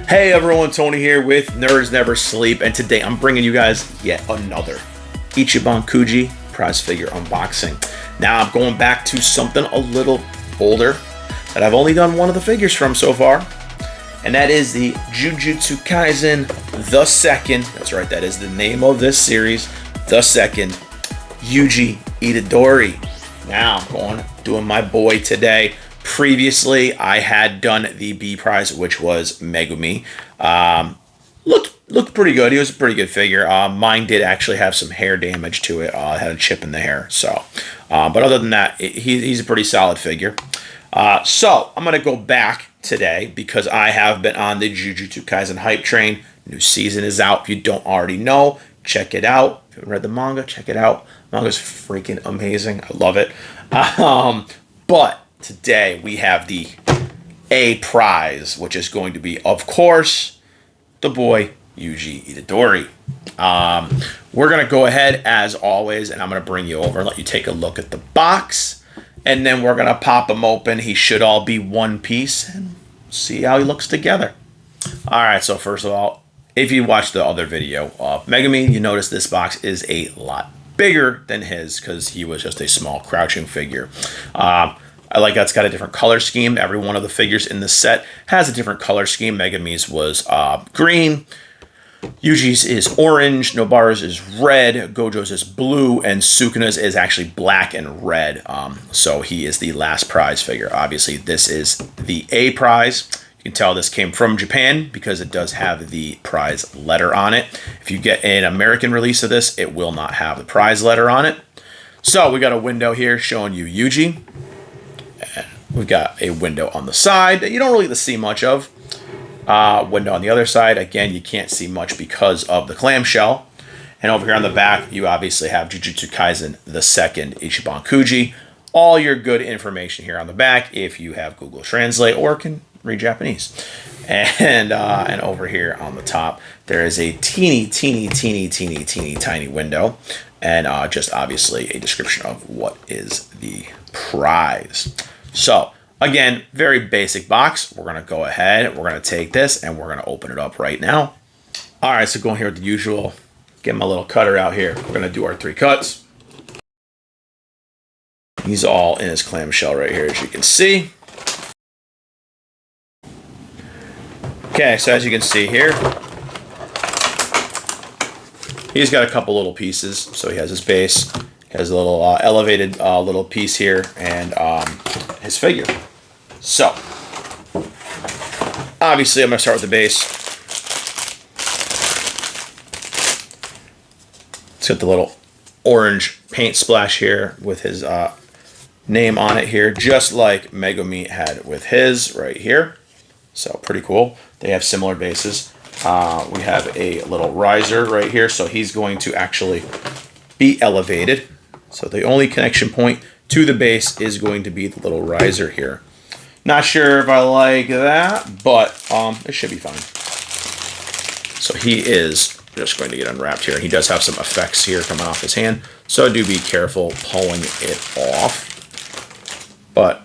Hey everyone, Tony here with Nerds Never Sleep, and today I'm bringing you guys yet another Ichiban Kuji prize figure unboxing. Now I'm going back to something a little older that I've only done one of the figures from so far, and that is the Jujutsu Kaisen The Second. That's right, that is the name of this series, The Second, Yuji Itadori. Now I'm doing my boy today. Previously, I had done the B prize, which was Megumi. Looked pretty good. He was a pretty good figure. Mine did actually have some hair damage to it. It had a chip in the hair. So, but other than that, he's a pretty solid figure. So I'm gonna go back today because I have been on the Jujutsu Kaisen hype train. New season is out. If you don't already know, check it out. If you haven't read the manga, check it out. Manga's freaking amazing. I love it. But today we have the A prize, which is going to be, of course, the boy Yuji Itadori. We're going to go ahead as always, and I'm going to bring you over and let you take a look at the box, and then we're going to pop him open. He should all be one piece, and see how he looks together. All right, so first of all, if you watched the other video of Megumi, you notice this box is a lot bigger than his because he was just a small crouching figure. I like that it's got a different color scheme. Every one of the figures in the set has a different color scheme. Megumi's was green. Yuji's is orange. Nobara's is red. Gojo's is blue. And Sukuna's is actually black and red. So he is the last prize figure. Obviously, this is the A prize. You can tell this came from Japan because it does have the prize letter on it. If you get an American release of this, it will not have the prize letter on it. So we got a window here showing you Yuji. We've got a window on the side that you don't really get to see much of. Window on the other side. Again, you can't see much because of the clamshell. And over here on the back, you obviously have Jujutsu Kaisen The Second Ichiban Kuji. All your good information here on the back if you have Google Translate or can read Japanese. And over here on the top, there is a teeny tiny window. And just obviously a description of what is the prize. So, again, very basic box. We're going to go ahead, we're going to take this, and we're going to open it up right now. All right, so going here with the usual, get my little cutter out here. We're going to do our 3 cuts. He's all in his clamshell right here, as you can see. Okay, so as you can see here, he's got a couple little pieces. So he has his base, has a little elevated little piece here, and his figure. So, obviously I'm going to start with the base. It's got the little orange paint splash here with his name on it here, just like Megumi had with his right here. So pretty cool. They have similar bases. We have a little riser right here, so he's going to actually be elevated. So the only connection point to the base is going to be the little riser here. Not sure if I like that, but it should be fine. So he is just going to get unwrapped here. He does have some effects here coming off his hand, so do be careful pulling it off. But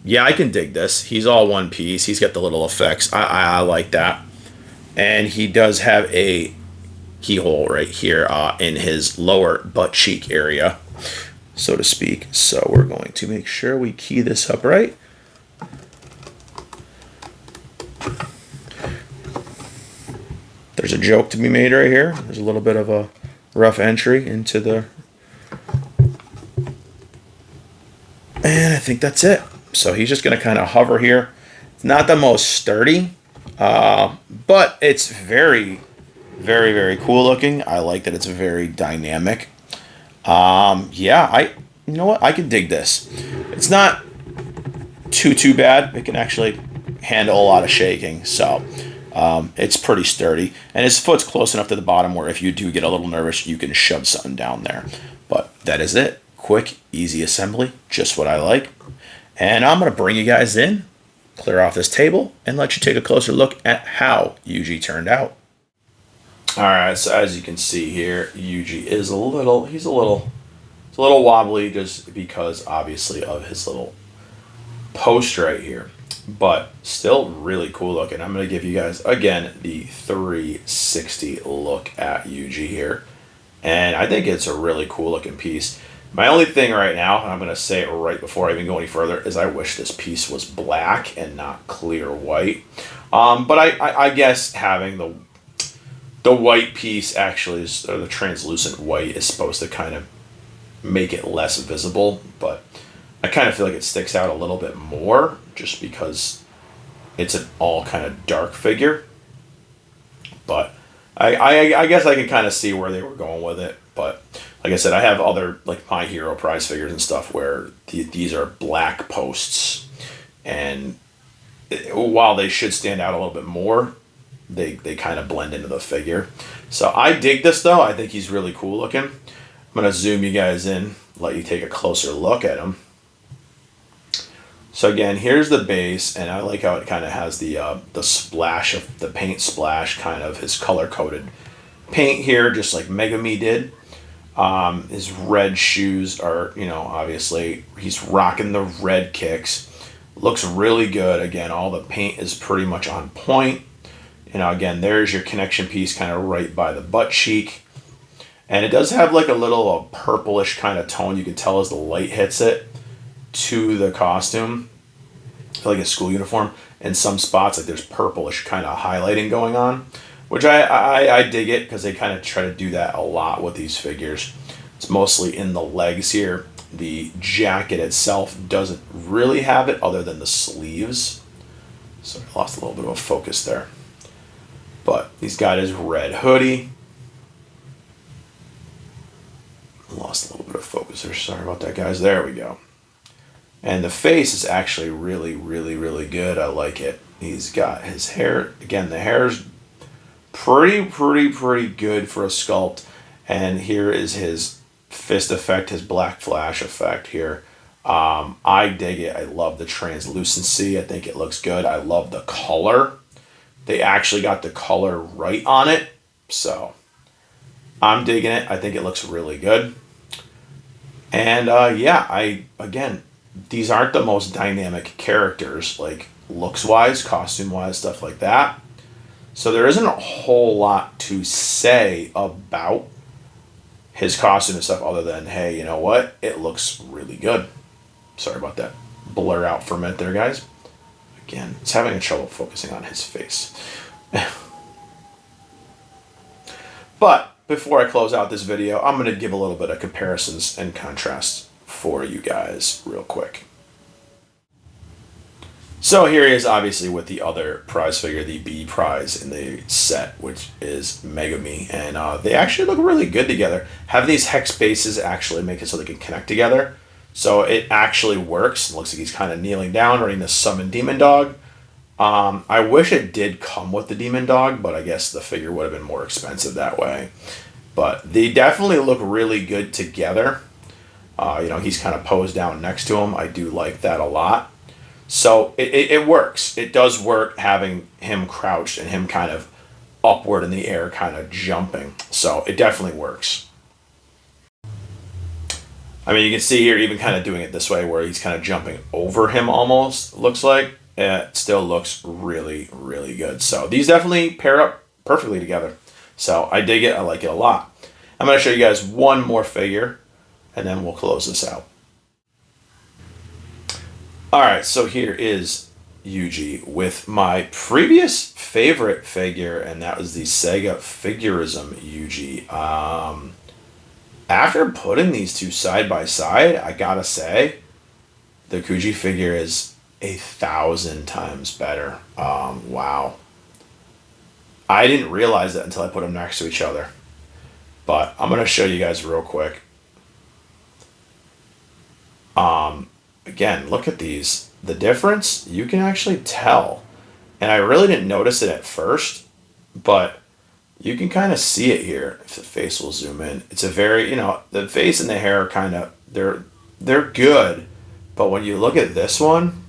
yeah, I can dig this. He's all one piece. He's got the little effects. I like that. And he does have a keyhole right here in his lower butt cheek area, so to speak. So we're going to make sure we key this up right. There's a joke to be made right here. There's a little bit of a rough entry into the... And I think that's it. So he's just going to kind of hover here. It's not the most sturdy, but it's very, very cool looking. I like that it's very dynamic. Yeah, you know what? I can dig this. It's not too bad. It can actually handle a lot of shaking. So it's pretty sturdy. And his foot's close enough to the bottom where if you do get a little nervous, you can shove something down there. But that is it. Quick, easy assembly. Just what I like. And I'm going to bring you guys in, clear off this table, and let you take a closer look at how Yuji turned out. All right, so as you can see here, Yuji is a little wobbly just because obviously of his little post right here. but still really cool looking. I'm going to give you guys, again, the 360 look at Yuji here. And I think it's a really cool looking piece. My only thing right now, and I'm going to say it right before I even go any further, is I wish this piece was black and not clear white. But I guess having the white piece actually is, or the translucent white is supposed to kind of make it less visible. But I kind of feel like it sticks out a little bit more just because it's an all kind of dark figure. But I guess I can kind of see where they were going with it. But like I said, I have other like My Hero prize figures and stuff where these are black posts. And while they should stand out a little bit more, they kind of blend into the figure. So I dig this though. I think he's really cool looking. I'm going to zoom you guys in, let you take a closer look at him. So again, here's the base, and I like how it kind of has the splash of the paint splash, kind of his color-coded paint here, just like Megami did. His red shoes are, obviously, he's rocking the red kicks. Looks really good. Again, all the paint is pretty much on point. Again, there's your connection piece kind of right by the butt cheek. And it does have like a little purplish kind of tone. You can tell as the light hits it to the costume, like a school uniform. In some spots, like there's purplish kind of highlighting going on, which I dig it because they kind of try to do that a lot with these figures. It's mostly in the legs here. The jacket itself doesn't really have it other than the sleeves. So I lost a little bit of focus there. But he's got his red hoodie. Lost a little bit of focus there. Sorry about that, guys. There we go. And the face is actually really, really, really good. I like it. He's got his hair. Again, the hair's pretty good for a sculpt. And here is his fist effect, his black flash effect here. I dig it. I love the translucency. I think it looks good. I love the color. They actually got the color right on it. So I'm digging it. I think it looks really good. And again, these aren't the most dynamic characters, like looks-wise, costume-wise, stuff like that. So there isn't a whole lot to say about his costume and stuff other than, hey, you know what? It looks really good. Sorry about that blur out for a minute there, guys. Again, it's having a trouble focusing on his face. But before I close out this video, I'm going to give a little bit of comparisons and contrasts for you guys real quick. So here he is, obviously, with the other prize figure, the B prize in the set, which is Megami. And they actually look really good together. Have these hex bases actually make it so they can connect together. So it actually works. It looks like he's kind of kneeling down, ready to summon Demon Dog. I wish it did come with the Demon Dog, but I guess the figure would have been more expensive that way. But they definitely look really good together. He's kind of posed down next to him. I do like that a lot. So it works. It does work having him crouched and him kind of upward in the air, kind of jumping. So it definitely works. I mean, you can see here even kind of doing it this way where he's kind of jumping over him almost, looks like. It still looks really, really good. So these definitely pair up perfectly together. So I dig it. I like it a lot. I'm going to show you guys one more figure, and then we'll close this out. All right, so here is Yuji with my previous favorite figure, and that was the Sega Figurism Yuji. After putting these two side by side, I gotta say, the Kuji figure is 1,000 times better. Wow. I didn't realize that until I put them next to each other. But I'm going to show you guys real quick. Again, look at these. The difference, you can actually tell. And I really didn't notice it at first, but you can kind of see it here if the face will zoom in. It's a very, the face and the hair are kind of, they're good. But when you look at this one,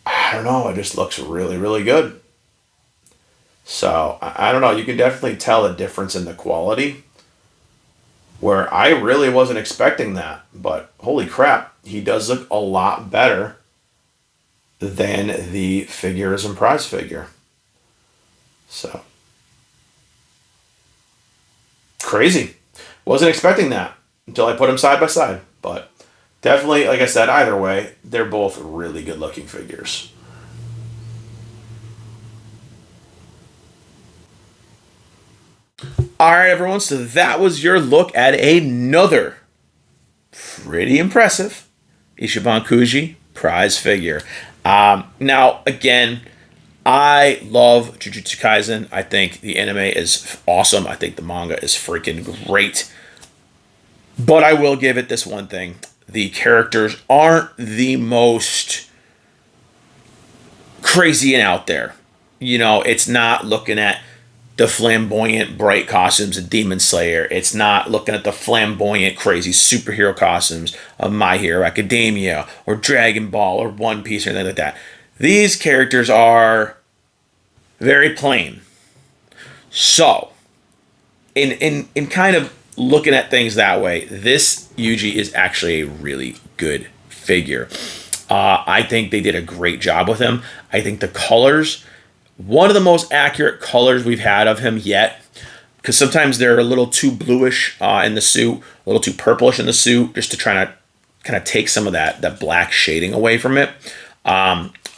I don't know, it just looks really, really good. So, I don't know, you can definitely tell a difference in the quality. where I really wasn't expecting that. But holy crap, he does look a lot better than the figures and prize figure. So, crazy. Wasn't expecting that until I put them side by side. But definitely, like I said, either way, they're both really good looking figures. All right, everyone. So that was your look at another pretty impressive Ichiban Kuji prize figure. Now, again, I love Jujutsu Kaisen. I think the anime is awesome. I think the manga is freaking great. But I will give it this one thing. The characters aren't the most crazy and out there. You know, it's not looking at the flamboyant, bright costumes of Demon Slayer. It's not looking at the flamboyant, crazy superhero costumes of My Hero Academia or Dragon Ball or One Piece or anything like that. These characters are very plain. So, in kind of looking at things that way, this Yuji is actually a really good figure. I think they did a great job with him. I think the colors, one of the most accurate colors we've had of him yet, because sometimes they're a little too bluish in the suit, a little too purplish in the suit, just to try to kind of take some of that black shading away from it.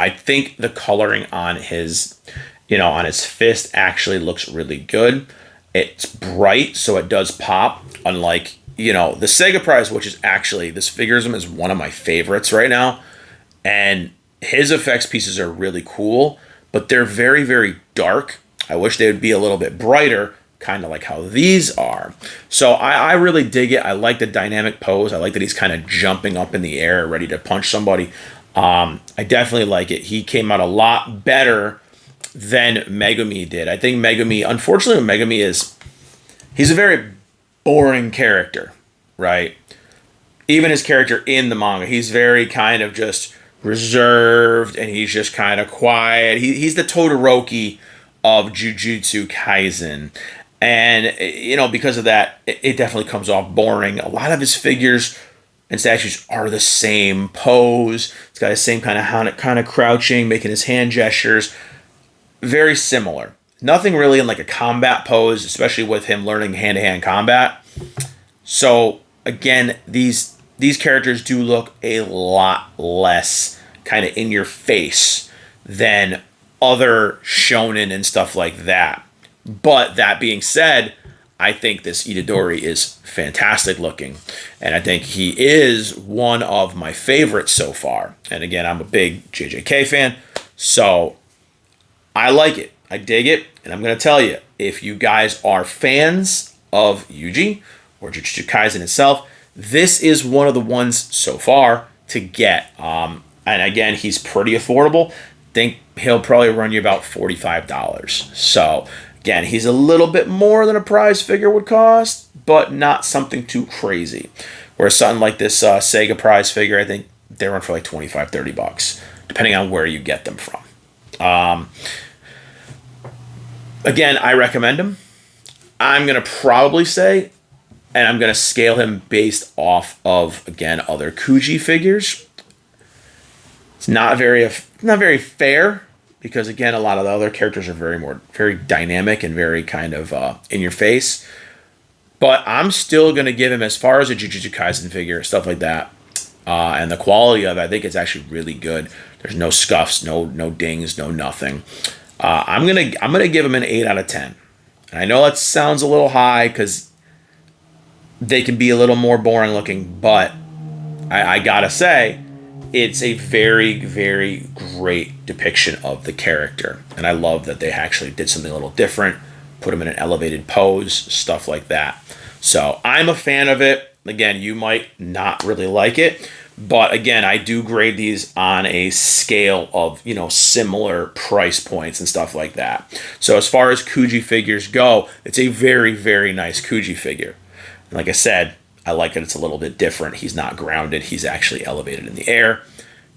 I think the coloring on his, on his fist actually looks really good. It's bright, so it does pop, unlike, the Sega Prize, which is actually, this figurism is one of my favorites right now. And his effects pieces are really cool, but they're very, very dark. I wish they would be a little bit brighter, kind of like how these are. So I really dig it. I like the dynamic pose. I like that he's kind of jumping up in the air, ready to punch somebody. I definitely like it. He came out a lot better than Megumi did. I think Megumi, unfortunately, he's a very boring character, right? Even his character in the manga, he's very kind of just reserved and he's just kind of quiet. He's the Todoroki of Jujutsu Kaisen. And, because of that, it definitely comes off boring. A lot of his figures and statues are the same pose. It's got the same kind of crouching, making his hand gestures. Very similar. Nothing really in like a combat pose, especially with him learning hand-to-hand combat. So, again, these characters do look a lot less kind of in your face than other shonen and stuff like that. But that being said, I think this Itadori is fantastic looking. And I think he is one of my favorites so far. And again, I'm a big JJK fan. So I like it. I dig it. And I'm going to tell you, if you guys are fans of Yuji or Jujutsu Kaisen itself, this is one of the ones so far to get. And again, he's pretty affordable. Think he'll probably run you about $45. So again, he's a little bit more than a prize figure would cost, but not something too crazy. Whereas something like this Sega prize figure, I think they run for like $25, $30, depending on where you get them from. Again, I recommend him. I'm going to probably say, and I'm going to scale him based off of, again, other Kuji figures. It's not very fair, because again, a lot of the other characters are very dynamic and very kind of in your face. But I'm still going to give him, as far as a Jujutsu Kaisen figure, stuff like that, and the quality of it, I think it's actually really good. There's no scuffs, no dings, no nothing. I'm gonna give him an 8 out of 10. And I know that sounds a little high because they can be a little more boring looking, but I gotta say, it's a very, very great depiction of the character. And I love that they actually did something a little different, put him in an elevated pose, stuff like that. So I'm a fan of it. Again, you might not really like it, but again, I do grade these on a scale of, similar price points and stuff like that. So as far as Kuji figures go, it's a very, very nice Kuji figure. And like I said, I like that it's a little bit different. He's not grounded. He's actually elevated in the air.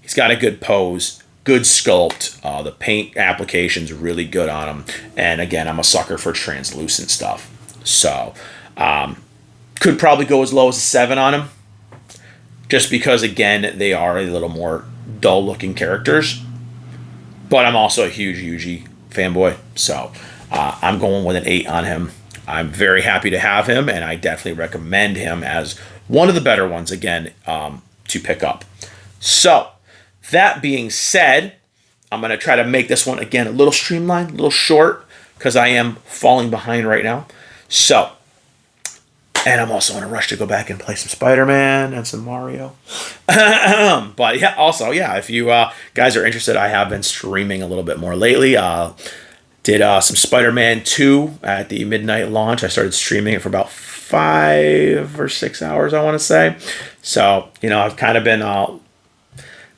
He's got a good pose, good sculpt. The paint application's really good on him. And again, I'm a sucker for translucent stuff. So, Could probably go as low as a 7 on him. Just because, again, they are a little more dull-looking characters. But I'm also a huge Yuji fanboy. So I'm going with an 8 on him. I'm very happy to have him, and I definitely recommend him as one of the better ones, again, to pick up. So, that being said, I'm going to try to make this one, again, a little streamlined, a little short, because I am falling behind right now. So, and I'm also in a rush to go back and play some Spider-Man and some Mario. But yeah, also, yeah, if you guys are interested, I have been streaming a little bit more lately. Did some Spider-Man 2 at the midnight launch. I started streaming it for about 5 or 6 hours, I want to say. So, I've kind of been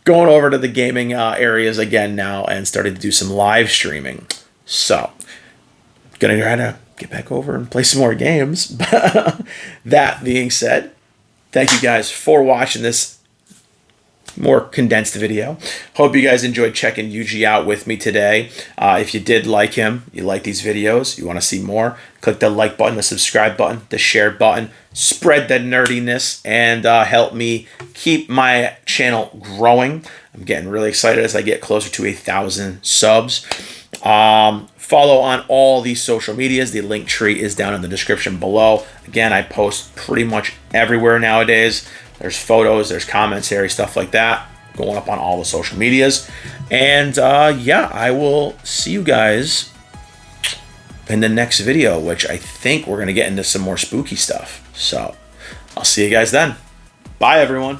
going over to the gaming areas again now and started to do some live streaming. So, going to try to get back over and play some more games. That being said, thank you guys for watching this more condensed video. Hope you guys enjoyed checking Yuji out with me today. If you did like him, you like these videos, you want to see more, click the like button, the subscribe button, the share button, spread the nerdiness, and help me keep my channel growing. I'm getting really excited as I get closer to 1,000 subs. Follow on all these social medias. The link tree is down in the description below. Again, I post pretty much everywhere nowadays. There's photos, there's commentary, stuff like that going up on all the social medias. And yeah, I will see you guys in the next video, which I think we're going to get into some more spooky stuff. So I'll see you guys then. Bye, everyone.